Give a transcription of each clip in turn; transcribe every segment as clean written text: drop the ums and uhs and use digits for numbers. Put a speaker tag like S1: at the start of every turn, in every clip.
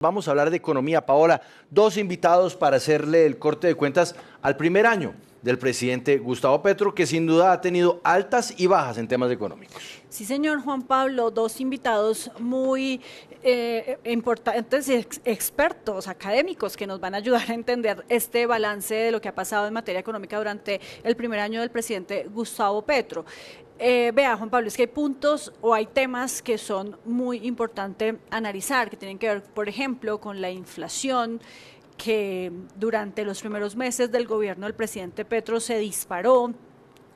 S1: Vamos a hablar de economía, Paola. Dos invitados para hacerle el corte de cuentas al primer año del presidente Gustavo Petro, que sin duda ha tenido altas y bajas en temas económicos.
S2: Sí, señor Juan Pablo, dos invitados muy importantes, expertos académicos que nos van a ayudar a entender este balance de lo que ha pasado en materia económica durante el primer año del presidente Gustavo Petro. Vea, Juan Pablo, es que hay puntos o hay temas que son muy importantes analizar, que tienen que ver, por ejemplo, con la inflación, que durante los primeros meses del gobierno del presidente Petro se disparó.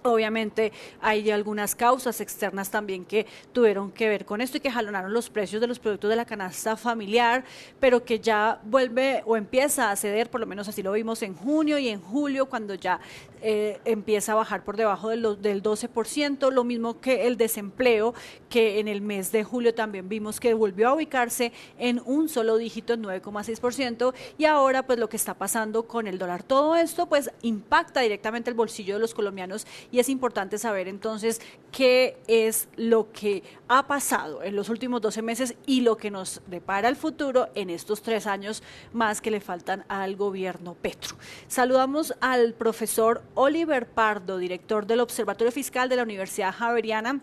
S2: Obviamente hay algunas causas externas también que tuvieron que ver con esto y que jalonaron los precios de los productos de la canasta familiar, pero que ya vuelve o empieza a ceder, por lo menos así lo vimos en junio y en julio, cuando ya empieza a bajar por debajo del 12%, lo mismo que el desempleo, que en el mes de julio también vimos que volvió a ubicarse en un solo dígito, en 9,6%, y ahora pues lo que está pasando con el dólar. Todo esto pues impacta directamente el bolsillo de los colombianos y es importante saber entonces qué es lo que ha pasado en los últimos 12 meses y lo que nos depara el futuro en estos 3 años más que le faltan al gobierno Petro. Saludamos al profesor Oliver Pardo, director del Observatorio Fiscal de la Universidad Javeriana,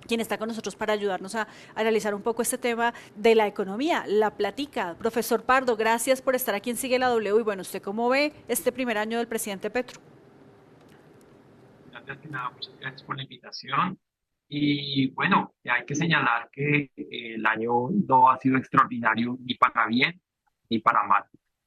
S2: quien está con nosotros para ayudarnos a analizar un poco este tema de la economía, la platica. Profesor Pardo, gracias por estar aquí en Sigue la W. Y bueno, ¿usted cómo ve este primer año del presidente Petro?
S3: Antes que nada, muchas gracias por la invitación. Y bueno, hay que señalar que el año no ha sido extraordinario ni para bien ni para mal.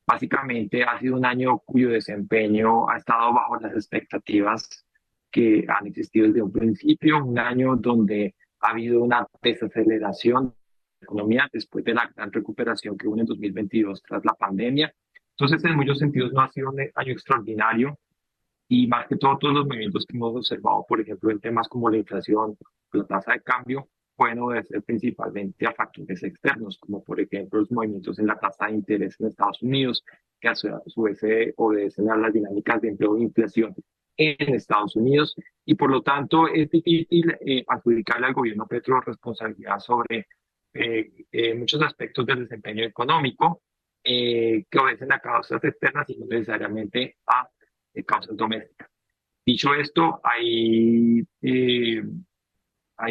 S3: Básicamente ha sido un año cuyo desempeño ha estado bajo las expectativas que han existido desde un principio, un año donde ha habido una desaceleración de la economía después de la gran recuperación que hubo en 2022 tras la pandemia. Entonces, en muchos sentidos no ha sido un año extraordinario y más que todo, todos los movimientos que hemos observado, por ejemplo, en temas como la inflación, la tasa de cambio, pueden obedecer principalmente a factores externos, como por ejemplo los movimientos en la tasa de interés en Estados Unidos, que a su vez obedecen a las dinámicas de empleo e inflación en Estados Unidos, y por lo tanto es difícil adjudicarle al gobierno Petro responsabilidad sobre muchos aspectos del desempeño económico que obedecen a causas externas y no necesariamente a causas domésticas. Dicho esto, hay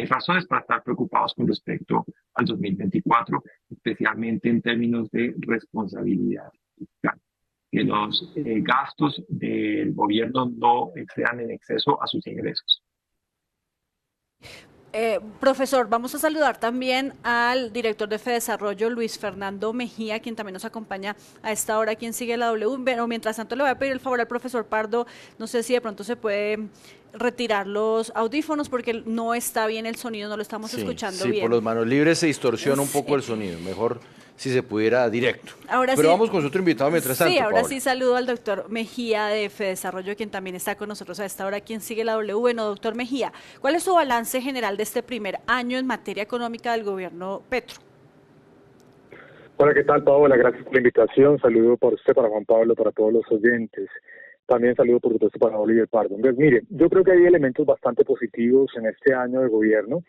S3: razones para estar preocupados con respecto al 2024, especialmente en términos de responsabilidad fiscal, que los gastos del gobierno no excedan en exceso a sus ingresos.
S2: Profesor, vamos a saludar también al director de FEDesarrollo, Luis Fernando Mejía, quien también nos acompaña a esta hora, quien sigue la W. Pero mientras tanto le voy a pedir el favor al profesor Pardo, no sé si de pronto se puede retirar los audífonos porque no está bien el sonido, no lo estamos escuchando bien.
S1: Sí, por las manos libres se distorsiona un poco el sonido, mejor si se pudiera directo.
S2: Ahora
S1: Pero
S2: sí,
S1: vamos con su otro invitado mientras tanto,
S2: sí, ahora
S1: Paola.
S2: sí saludo al doctor Mejía de FEDesarrollo, quien también está con nosotros a esta hora, quien sigue la W. Bueno, doctor Mejía, ¿cuál es su balance general de este primer año en materia económica del gobierno Petro?
S4: Hola, ¿qué tal, Paola? Gracias por la invitación. Saludo para usted, para Juan Pablo, para todos los oyentes. También saludo, por supuesto, para Oliver Pardo. Entonces, mire, yo creo que hay elementos bastante positivos en este año de gobierno.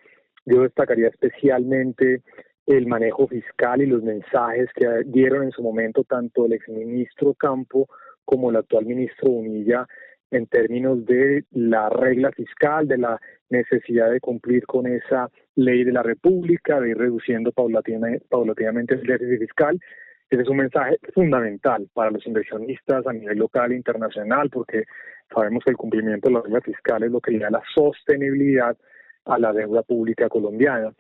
S4: Yo destacaría especialmente el manejo fiscal y los mensajes que dieron en su momento tanto el exministro Campo como el actual ministro Bonilla en términos de la regla fiscal, de la necesidad de cumplir con esa ley de la República, de ir reduciendo paulatinamente el déficit fiscal. Ese es un mensaje fundamental para los inversionistas a nivel local e internacional, porque sabemos que el cumplimiento de la regla fiscal es lo que le da la sostenibilidad a la deuda pública colombiana.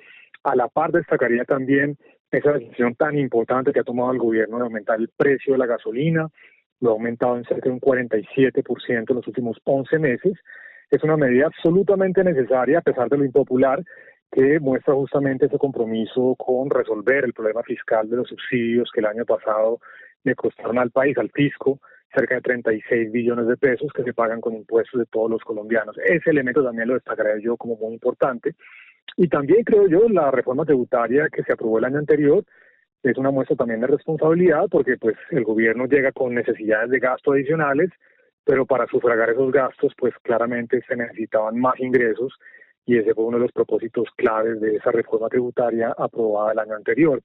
S4: A la par destacaría también esa decisión tan importante que ha tomado el gobierno de aumentar el precio de la gasolina. Lo ha aumentado en cerca de un 47% en los últimos 11 meses. Es una medida absolutamente necesaria, a pesar de lo impopular, que muestra justamente ese compromiso con resolver el problema fiscal de los subsidios que el año pasado le costaron al país, al fisco, cerca de 36 billones de pesos que se pagan con impuestos de todos los colombianos. Ese elemento también lo destacaré yo como muy importante. Y también creo yo la reforma tributaria que se aprobó el año anterior es una muestra también de responsabilidad, porque pues el gobierno llega con necesidades de gasto adicionales, pero para sufragar esos gastos pues claramente se necesitaban más ingresos, y ese fue uno de los propósitos claves de esa reforma tributaria aprobada el año anterior.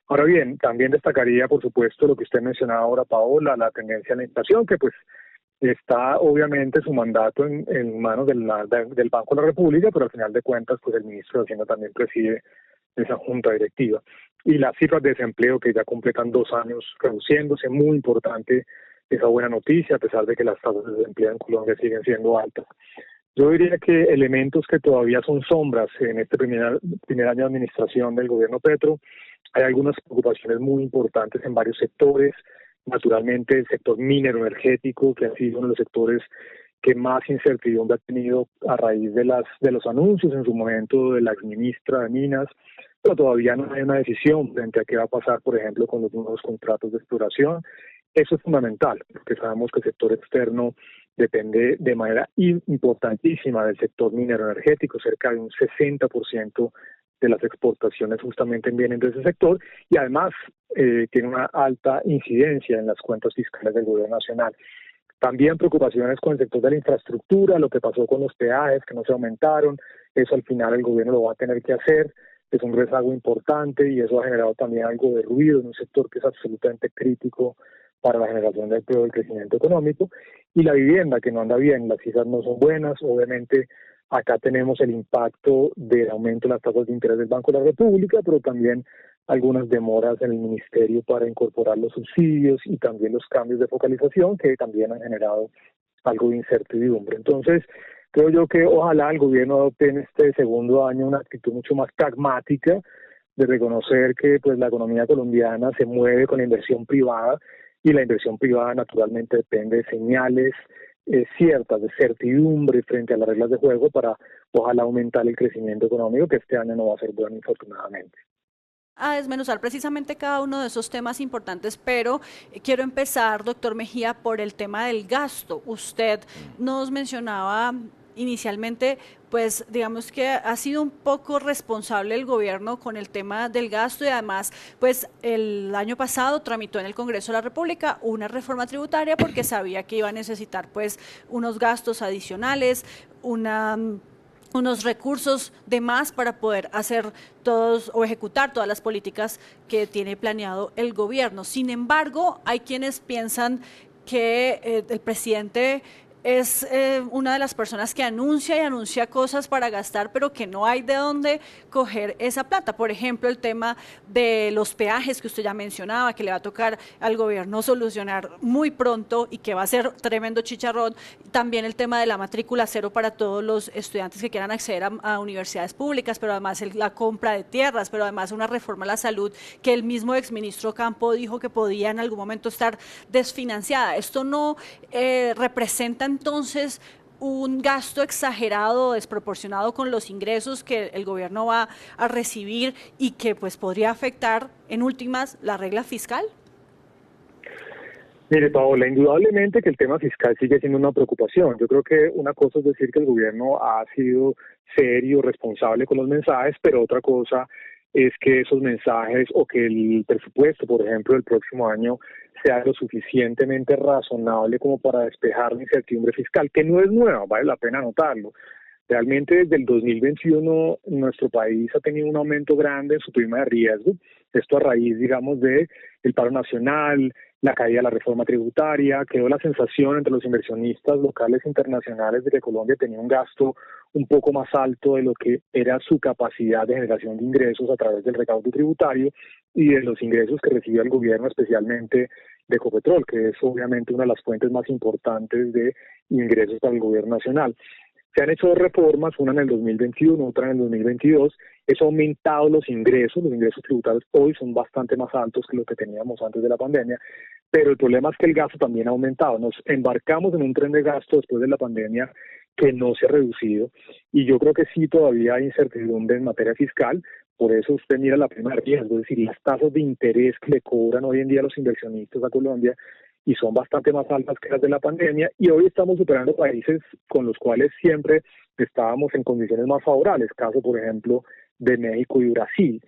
S4: Ahora bien, también destacaría, por supuesto, lo que usted mencionaba ahora, Paola, la tendencia a la inflación, que pues está obviamente su mandato en manos del Banco de la República, pero al final de cuentas, pues el ministro de Hacienda también preside esa junta directiva. Y las cifras de desempleo que ya completan 2 años reduciéndose, muy importante esa buena noticia, a pesar de que las tasas de desempleo en Colombia siguen siendo altas. Yo diría que elementos que todavía son sombras en este primer año de administración del gobierno Petro, hay algunas preocupaciones muy importantes en varios sectores. Naturalmente, el sector minero energético, que ha sido uno de los sectores que más incertidumbre ha tenido a raíz de los anuncios en su momento de la exministra de Minas, pero todavía no hay una decisión frente a qué va a pasar, por ejemplo, con los nuevos contratos de exploración. Eso es fundamental, porque sabemos que el sector externo depende de manera importantísima del sector minero energético, cerca de un 60% de las exportaciones justamente vienen de ese sector, y además tiene una alta incidencia en las cuentas fiscales del gobierno nacional. También preocupaciones con el sector de la infraestructura, lo que pasó con los peajes que no se aumentaron, eso al final el gobierno lo va a tener que hacer, es un rezago importante y eso ha generado también algo de ruido en un sector que es absolutamente crítico para la generación de empleo y el crecimiento económico. Y la vivienda, que no anda bien, las cifras no son buenas, obviamente acá tenemos el impacto del aumento de las tasas de interés del Banco de la República, pero también algunas demoras en el ministerio para incorporar los subsidios y también los cambios de focalización que también han generado algo de incertidumbre. Entonces, creo yo que ojalá el gobierno adopte en este segundo año una actitud mucho más pragmática de reconocer que pues la economía colombiana se mueve con la inversión privada y la inversión privada naturalmente depende de señales ciertas de certidumbre frente a las reglas de juego para ojalá aumentar el crecimiento económico, que este año no va a ser bueno, infortunadamente.
S2: A desmenuzar precisamente cada uno de esos temas importantes, pero quiero empezar, doctor Mejía, por el tema del gasto. Usted nos mencionaba inicialmente, pues digamos que ha sido un poco responsable el gobierno con el tema del gasto y además, pues el año pasado tramitó en el Congreso de la República una reforma tributaria porque sabía que iba a necesitar pues unos gastos adicionales, unos recursos de más para poder hacer todos o ejecutar todas las políticas que tiene planeado el gobierno. Sin embargo, hay quienes piensan que el presidente es una de las personas que anuncia y anuncia cosas para gastar, pero que no hay de dónde coger esa plata. Por ejemplo, el tema de los peajes que usted ya mencionaba, que le va a tocar al gobierno solucionar muy pronto y que va a ser tremendo chicharrón. También el tema de la matrícula cero para todos los estudiantes que quieran acceder a universidades públicas, pero además la compra de tierras, pero además una reforma a la salud que el mismo exministro Campo dijo que podía en algún momento estar desfinanciada. Esto no representa entonces un gasto exagerado, desproporcionado con los ingresos que el gobierno va a recibir y que pues podría afectar en últimas la regla fiscal.
S4: Mire, Paola, indudablemente que el tema fiscal sigue siendo una preocupación. Yo creo que una cosa es decir que el gobierno ha sido serio, responsable con los mensajes, pero otra cosa es que esos mensajes o que el presupuesto, por ejemplo, del próximo año sea lo suficientemente razonable como para despejar la incertidumbre fiscal, que no es nueva, vale la pena anotarlo. Realmente desde el 2021 nuestro país ha tenido un aumento grande en su prima de riesgo, esto a raíz, digamos, de el paro nacional, la caída de la reforma tributaria, quedó la sensación entre los inversionistas locales e internacionales de que Colombia tenía un gasto un poco más alto de lo que era su capacidad de generación de ingresos a través del recaudo tributario y de los ingresos que recibía el gobierno, especialmente de Ecopetrol, que es obviamente una de las fuentes más importantes de ingresos para el gobierno nacional. Se han hecho 2 reformas, una en el 2021, otra en el 2022. Eso ha aumentado los ingresos tributarios hoy son bastante más altos que los que teníamos antes de la pandemia, pero el problema es que el gasto también ha aumentado. Nos embarcamos en un tren de gasto después de la pandemia que no se ha reducido y yo creo que sí todavía hay incertidumbre en materia fiscal. Por eso usted mira la prima de riesgo, es decir, las tasas de interés que le cobran hoy en día los inversionistas a Colombia y son bastante más altas que las de la pandemia y hoy estamos superando países con los cuales siempre estábamos en condiciones más favorables, caso por ejemplo de México y Brasil.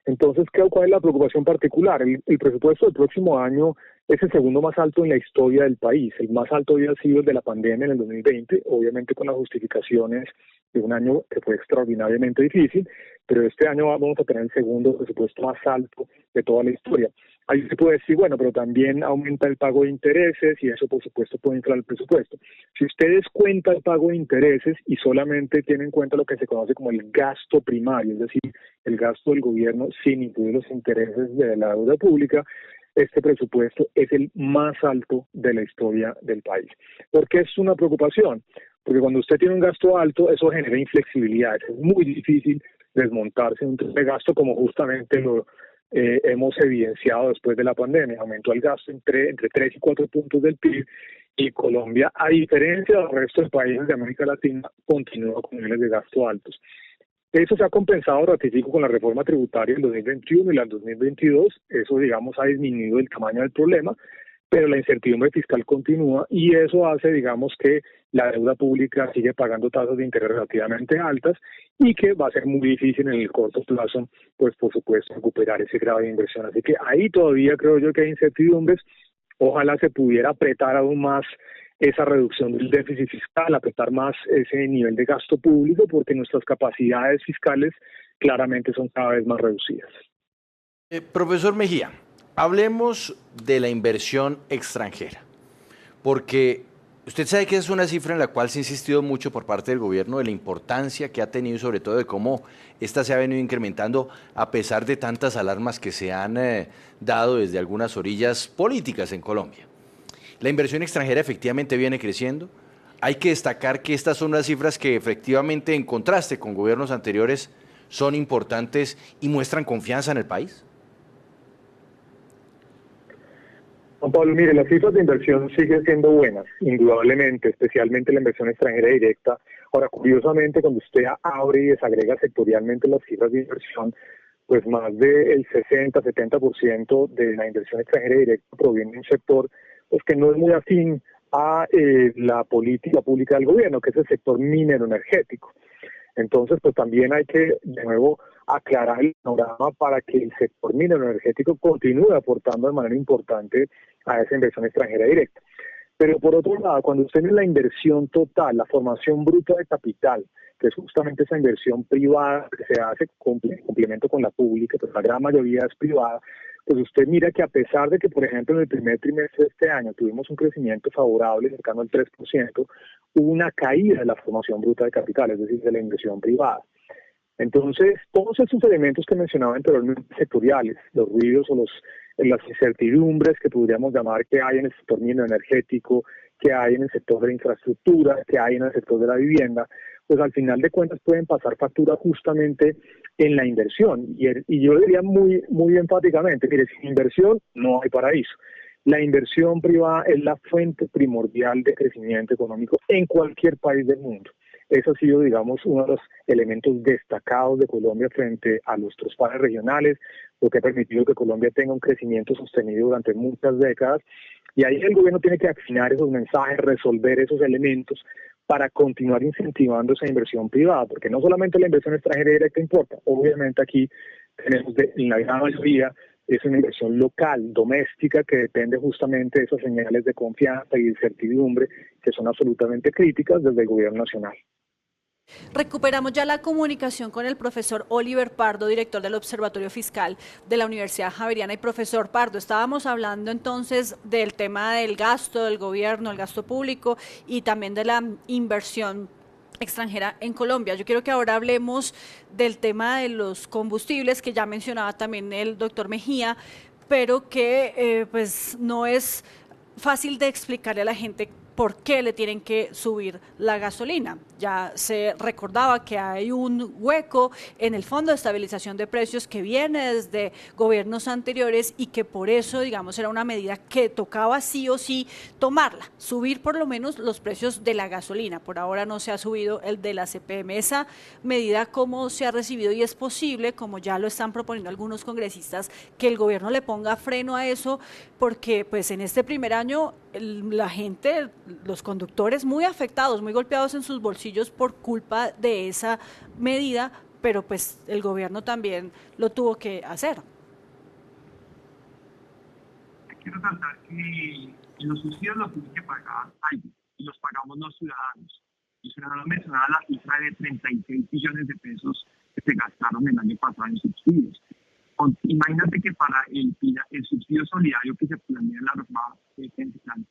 S4: Entonces, ¿cuál es la preocupación particular? El presupuesto del próximo año es el segundo más alto en la historia del país. El más alto había sido el de la pandemia en el 2020, obviamente con las justificaciones de un año que fue extraordinariamente difícil, pero este año vamos a tener el segundo presupuesto más alto de toda la historia. Ahí se puede decir, bueno, pero también aumenta el pago de intereses y eso por supuesto puede inflar el presupuesto. Si ustedes cuentan el pago de intereses y solamente tienen en cuenta lo que se conoce como el gasto primario, es decir, el gasto del gobierno sin incluir los intereses de la deuda pública, este presupuesto es el más alto de la historia del país. ¿Por qué es una preocupación? Porque cuando usted tiene un gasto alto, eso genera inflexibilidad. Es muy difícil desmontarse un de gasto como justamente lo hemos evidenciado después de la pandemia. Aumentó el gasto entre 3 y 4 puntos del PIB y Colombia, a diferencia del resto de países de América Latina, continúa con niveles de gasto altos. Eso se ha compensado, ratifico, con la reforma tributaria en 2021 y la 2022. Eso, digamos, ha disminuido el tamaño del problema, pero la incertidumbre fiscal continúa y eso hace, digamos, que la deuda pública sigue pagando tasas de interés relativamente altas y que va a ser muy difícil en el corto plazo, pues por supuesto, recuperar ese grado de inversión. Así que ahí todavía creo yo que hay incertidumbres. Ojalá se pudiera apretar aún más esa reducción del déficit fiscal, apretar más ese nivel de gasto público, porque nuestras capacidades fiscales claramente son cada vez más reducidas.
S1: Profesor Mejía, hablemos de la inversión extranjera, porque usted sabe que es una cifra en la cual se ha insistido mucho por parte del gobierno de la importancia que ha tenido y sobre todo de cómo esta se ha venido incrementando a pesar de tantas alarmas que se han dado desde algunas orillas políticas en Colombia. La inversión extranjera efectivamente viene creciendo. Hay que destacar que estas son unas cifras que efectivamente, en contraste con gobiernos anteriores, son importantes y muestran confianza en el país.
S4: Juan Pablo, mire, las cifras de inversión siguen siendo buenas, indudablemente, especialmente la inversión extranjera directa. Ahora, curiosamente, cuando usted abre y desagrega sectorialmente las cifras de inversión, pues más del 60-70% de la inversión extranjera directa proviene de un sector pues que no es muy afín a la política pública del gobierno, que es el sector minero energético. Entonces, pues también hay que, de nuevo, aclarar el panorama para que el sector minero energético continúe aportando de manera importante a esa inversión extranjera directa. Pero por otro lado, cuando usted ve la inversión total, la formación bruta de capital, que es justamente esa inversión privada que se hace complemento con la pública, pero la gran mayoría es privada, pues usted mira que a pesar de que, por ejemplo, en el primer trimestre de este año tuvimos un crecimiento favorable cercano al 3%, hubo una caída de la formación bruta de capital, es decir, de la inversión privada. Entonces, todos esos elementos que mencionaba anteriormente sectoriales, los ruidos o las incertidumbres que podríamos llamar que hay en el sector minero energético, que hay en el sector de la infraestructura, que hay en el sector de la vivienda, pues al final de cuentas pueden pasar factura justamente en la inversión. Y yo diría muy, muy enfáticamente, mire, sin inversión no hay paraíso. La inversión privada es la fuente primordial de crecimiento económico en cualquier país del mundo. Eso ha sido, digamos, uno de los elementos destacados de Colombia frente a nuestros pares regionales, lo que ha permitido que Colombia tenga un crecimiento sostenido durante muchas décadas. Y ahí el gobierno tiene que afinar esos mensajes, resolver esos elementos para continuar incentivando esa inversión privada, porque no solamente la inversión extranjera directa importa, obviamente aquí tenemos en la gran mayoría es una inversión local, doméstica, que depende justamente de esas señales de confianza y de certidumbre que son absolutamente críticas desde el gobierno nacional.
S2: Recuperamos ya la comunicación con el profesor Oliver Pardo, director del Observatorio Fiscal de la Universidad Javeriana. Y profesor Pardo, estábamos hablando entonces del tema del gasto del gobierno, el gasto público y también de la inversión extranjera en Colombia. Yo quiero que ahora hablemos del tema de los combustibles, que ya mencionaba también el doctor Mejía, pero que pues no es fácil de explicarle a la gente por qué le tienen que subir la gasolina. Ya se recordaba que hay un hueco en el Fondo de Estabilización de Precios que viene desde gobiernos anteriores y que por eso, digamos, era una medida que tocaba sí o sí tomarla, subir por lo menos los precios de la gasolina. Por ahora no se ha subido el de la CPM. Esa medida, ¿cómo se ha recibido? Y es posible, como ya lo están proponiendo algunos congresistas, que el gobierno le ponga freno a eso, porque pues en este primer año la gente, los conductores muy afectados, muy golpeados en sus bolsillos por culpa de esa medida, pero pues el gobierno también lo tuvo que hacer.
S3: Quiero resaltar que los subsidios los tiene que pagar alguien y los pagamos los ciudadanos. el senador mencionaba la cifra de 36 billones de pesos que se gastaron el año pasado en subsidios. Imagínate que para el subsidio solidario que se planea en la reforma pensional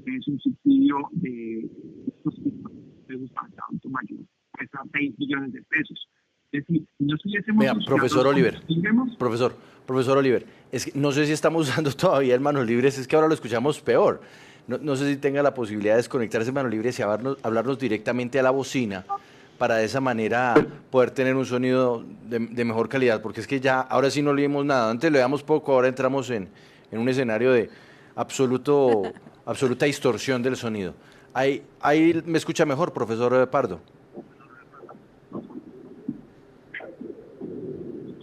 S3: es un subsidio de pesos para cada adulto mayor, cuesta 6 billones de pesos. Es decir, si no estuviésemos...
S1: Vea, profesor Oliver, profesor Oliver, es que no sé si estamos usando todavía el manos libres, es que ahora lo escuchamos peor. No sé si tenga la posibilidad de desconectarse en manos libres y hablarnos directamente a la bocina para de esa manera poder tener un sonido de mejor calidad, porque es que ya ahora sí no leímos nada, antes leíamos poco, ahora entramos en un escenario de absoluta distorsión del sonido. Ahí me escucha mejor, profesor Pardo.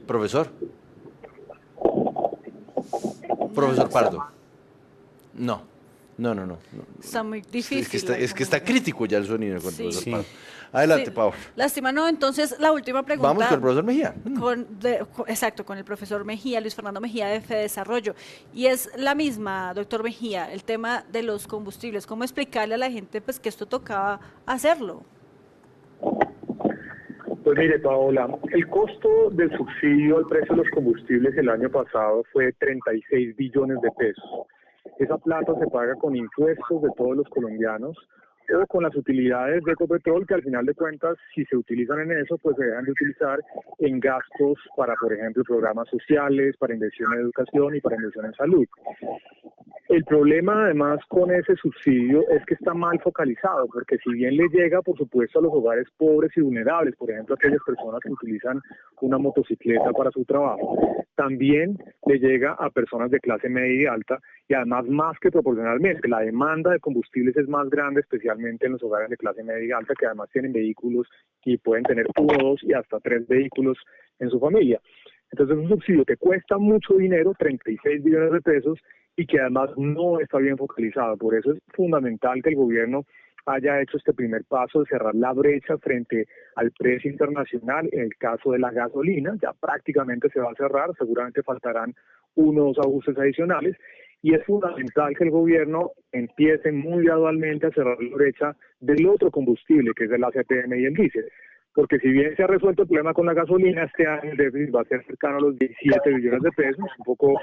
S1: Profesor Pardo. No.
S2: Está muy difícil.
S1: Es que está crítico ya el sonido con el profesor Pardo. Adelante, Pau.
S2: Lástima, no, entonces la última pregunta.
S1: Vamos con el profesor Mejía.
S2: Exacto, con el profesor Mejía, Luis Fernando Mejía de FEDesarrollo. Y es la misma, doctor Mejía, el tema de los combustibles. ¿Cómo explicarle a la gente pues que esto tocaba hacerlo?
S4: Pues mire, Paola, el costo del subsidio al precio de los combustibles el año pasado fue 36 billones de pesos. Esa plata se paga con impuestos de todos los colombianos o con las utilidades de Ecopetrol, que al final de cuentas, si se utilizan en eso, pues se dejan de utilizar en gastos para, por ejemplo, programas sociales, para inversión en educación y para inversión en salud. El problema, además, con ese subsidio es que está mal focalizado, porque si bien le llega, por supuesto, a los hogares pobres y vulnerables, por ejemplo, a aquellas personas que utilizan una motocicleta para su trabajo, también le llega a personas de clase media y alta, y además más que proporcionalmente. La demanda de combustibles es más grande, especialmente en los hogares de clase media y alta, que además tienen vehículos y pueden tener 1, 2 y hasta 3 vehículos en su familia. Entonces es un subsidio que cuesta mucho dinero, 36 billones de pesos, y que además no está bien focalizado. Por eso es fundamental que el gobierno haya hecho este primer paso de cerrar la brecha frente al precio internacional. En el caso de la gasolina, ya prácticamente se va a cerrar, seguramente faltarán 1 o 2 ajustes adicionales, y es fundamental que el gobierno empiece muy gradualmente a cerrar la brecha del otro combustible, que es el ACPM y el diésel. Porque si bien se ha resuelto el problema con la gasolina, este año el déficit va a ser cercano a los 17 billones de pesos, un poco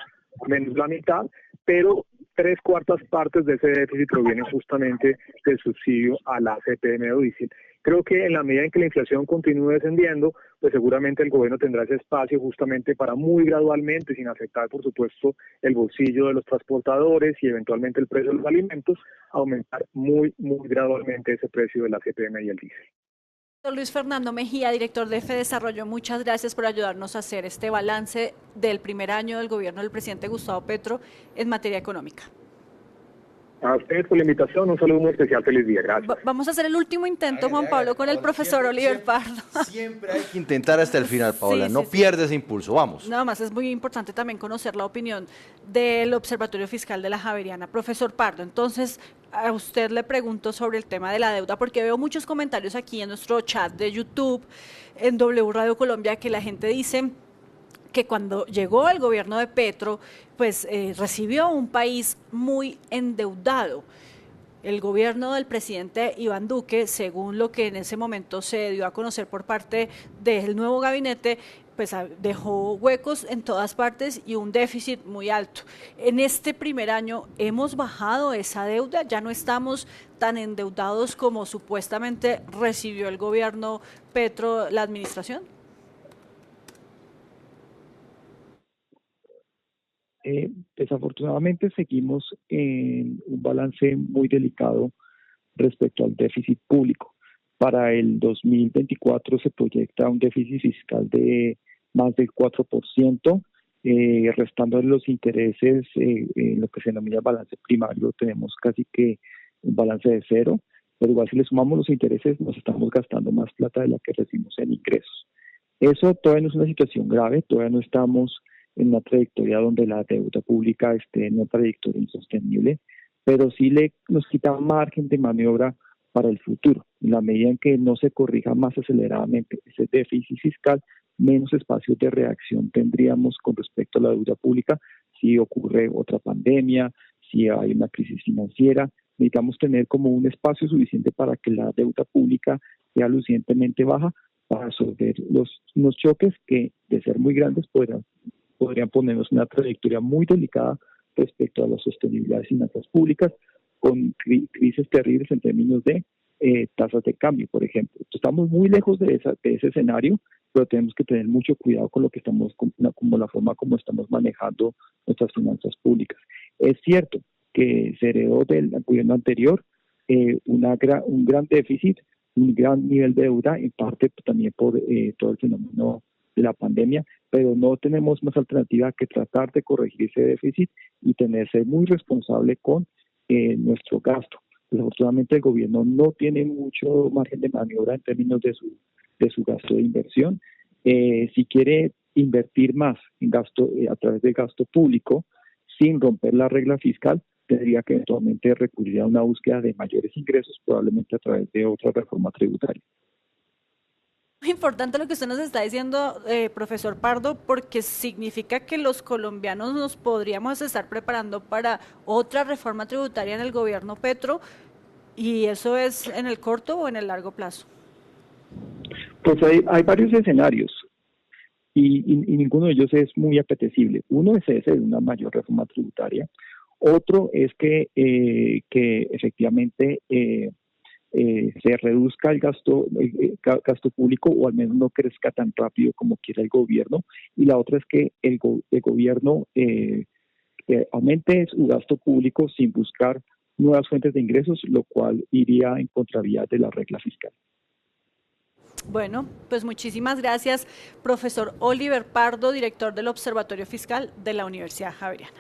S4: menos la mitad, pero 3/4 partes de ese déficit provienen justamente del subsidio a la CPM o diésel. Creo que en la medida en que la inflación continúe descendiendo, pues seguramente el gobierno tendrá ese espacio justamente para muy gradualmente, sin afectar por supuesto el bolsillo de los transportadores y eventualmente el precio de los alimentos, aumentar muy gradualmente ese precio de la CPM y el diésel.
S2: Luis Fernando Mejía, director de FEDesarrollo, muchas gracias por ayudarnos a hacer este balance del primer año del gobierno del presidente Gustavo Petro en materia económica.
S4: A ustedes por la invitación, un saludo muy especial, feliz día, gracias.
S2: Vamos a hacer el último intento, Juan Pablo, con el profesor Oliver Pardo.
S1: Siempre hay que intentar hasta el final, Paola, no pierdes ese impulso, vamos.
S2: Nada más, es muy importante también conocer la opinión del Observatorio Fiscal de la Javeriana. Profesor Pardo, entonces, a usted le pregunto sobre el tema de la deuda, porque veo muchos comentarios aquí en nuestro chat de YouTube, en W Radio Colombia, que la gente dice que cuando llegó el gobierno de Petro, pues recibió un país muy endeudado. El gobierno del presidente Iván Duque, según lo que en ese momento se dio a conocer por parte del nuevo gabinete, pues dejó huecos en todas partes y un déficit muy alto. En este primer año hemos bajado esa deuda, ya no estamos tan endeudados como supuestamente recibió el gobierno Petro, la administración.
S5: Desafortunadamente seguimos en un balance muy delicado respecto al déficit público. Para el 2024 se proyecta un déficit fiscal de más del 4%, restando los intereses, lo que se denomina balance primario, tenemos casi que un balance de cero, pero igual si le sumamos los intereses nos estamos gastando más plata de la que recibimos en ingresos. Eso todavía no es una situación grave, todavía no estamos en una trayectoria donde la deuda pública esté en una trayectoria insostenible, pero sí nos quita margen de maniobra para el futuro. En la medida en que no se corrija más aceleradamente ese déficit fiscal, menos espacios de reacción tendríamos con respecto a la deuda pública si ocurre otra pandemia, si hay una crisis financiera, necesitamos tener como un espacio suficiente para que la deuda pública sea lucientemente baja para resolver unos choques que, de ser muy grandes, podrían ponernos una trayectoria muy delicada respecto a la sostenibilidad de finanzas públicas, con crisis terribles en términos de tasas de cambio, por ejemplo. Estamos muy lejos de ese escenario, pero tenemos que tener mucho cuidado con lo que estamos, como la forma como estamos manejando nuestras finanzas públicas. Es cierto que se heredó del gobierno anterior un gran déficit, un gran nivel de deuda, en parte también por todo el fenómeno de la pandemia, pero no tenemos más alternativa que tratar de corregir ese déficit y ser muy responsable con nuestro gasto. Desafortunadamente el gobierno no tiene mucho margen de maniobra en términos de su gasto de inversión. Si quiere invertir más en gasto a través del gasto público sin romper la regla fiscal, tendría que eventualmente recurrir a una búsqueda de mayores ingresos, probablemente a través de otra reforma tributaria.
S2: Muy importante lo que usted nos está diciendo, profesor Pardo, porque significa que los colombianos nos podríamos estar preparando para otra reforma tributaria en el gobierno Petro, y eso es en el corto o en el largo plazo.
S5: Pues hay varios escenarios y ninguno de ellos es muy apetecible. Uno es ese de una mayor reforma tributaria. Otro es que efectivamente se reduzca el gasto público, o al menos no crezca tan rápido como quiere el gobierno. Y la otra es que el gobierno aumente su gasto público sin buscar nuevas fuentes de ingresos, lo cual iría en contravía de la regla fiscal.
S2: Bueno, pues muchísimas gracias, profesor Oliver Pardo, director del Observatorio Fiscal de la Universidad Javeriana.